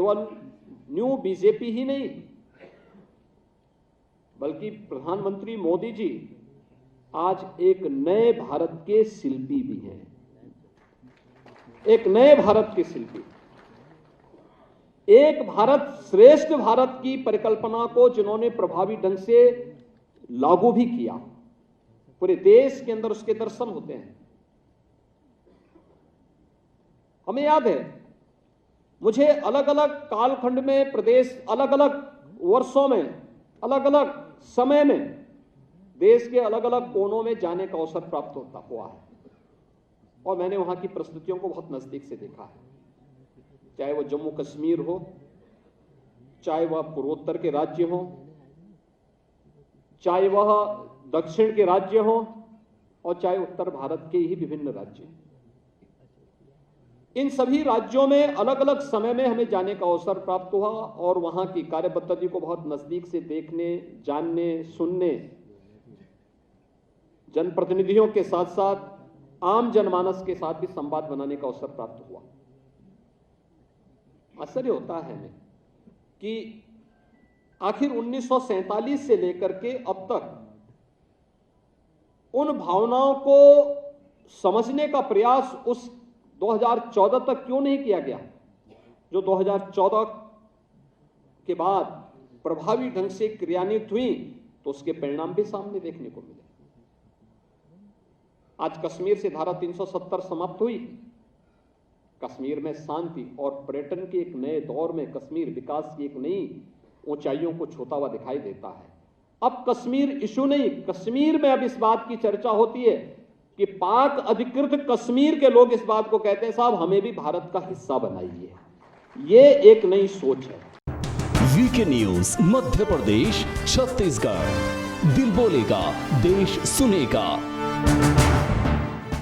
केवल new BJP ही नहीं, बल्कि प्रधानमंत्री मोदी जी आज एक नए भारत के शिल्पी भी हैं, एक नए भारत के शिल्पी। एक भारत श्रेष्ठ भारत की परिकल्पना को जिन्होंने प्रभावी ढंग से लागू भी किया, पूरे देश के अंदर उसके दर्शन होते हैं। हमें याद है, मुझे अलग अलग कालखंड में प्रदेश, अलग अलग वर्षों में, अलग अलग समय में देश के अलग अलग कोनों में जाने का अवसर प्राप्त होता हुआ है और मैंने वहां की परिस्थितियों को बहुत नजदीक से देखा है। चाहे वो जम्मू कश्मीर हो, चाहे वह पूर्वोत्तर के राज्य हो, चाहे वह दक्षिण के राज्य हो और चाहे उत्तर भारत के ही विभिन्न राज्य। इन सभी राज्यों में अलग अलग समय में हमें जाने का अवसर प्राप्त हुआ और वहां की कार्य पद्धति को बहुत नजदीक से देखने, जानने, सुनने, जनप्रतिनिधियों के साथ साथ आम जनमानस के साथ भी संवाद बनाने का अवसर प्राप्त हुआ। आश्चर्य होता है हमें कि आखिर 1947 से लेकर के अब तक उन भावनाओं को समझने का प्रयास उस 2014 तक क्यों नहीं किया गया, जो 2014 के बाद प्रभावी ढंग से क्रियान्वित हुई तो उसके परिणाम भी सामने देखने को मिले। आज कश्मीर से धारा 370 समाप्त हुई, कश्मीर में शांति और पर्यटन के एक नए दौर में कश्मीर विकास की एक नई ऊंचाइयों को छूता हुआ दिखाई देता है। अब कश्मीर इशू नहीं, कश्मीर में अब इस बात की चर्चा होती है कि पाक अधिकृत कश्मीर के लोग इस बात को कहते हैं, साहब हमें भी भारत का हिस्सा बनाइए। ये एक नई सोच है। वीके न्यूज मध्य प्रदेश, छत्तीसगढ़, दिल बोलेगा, देश सुनेगा।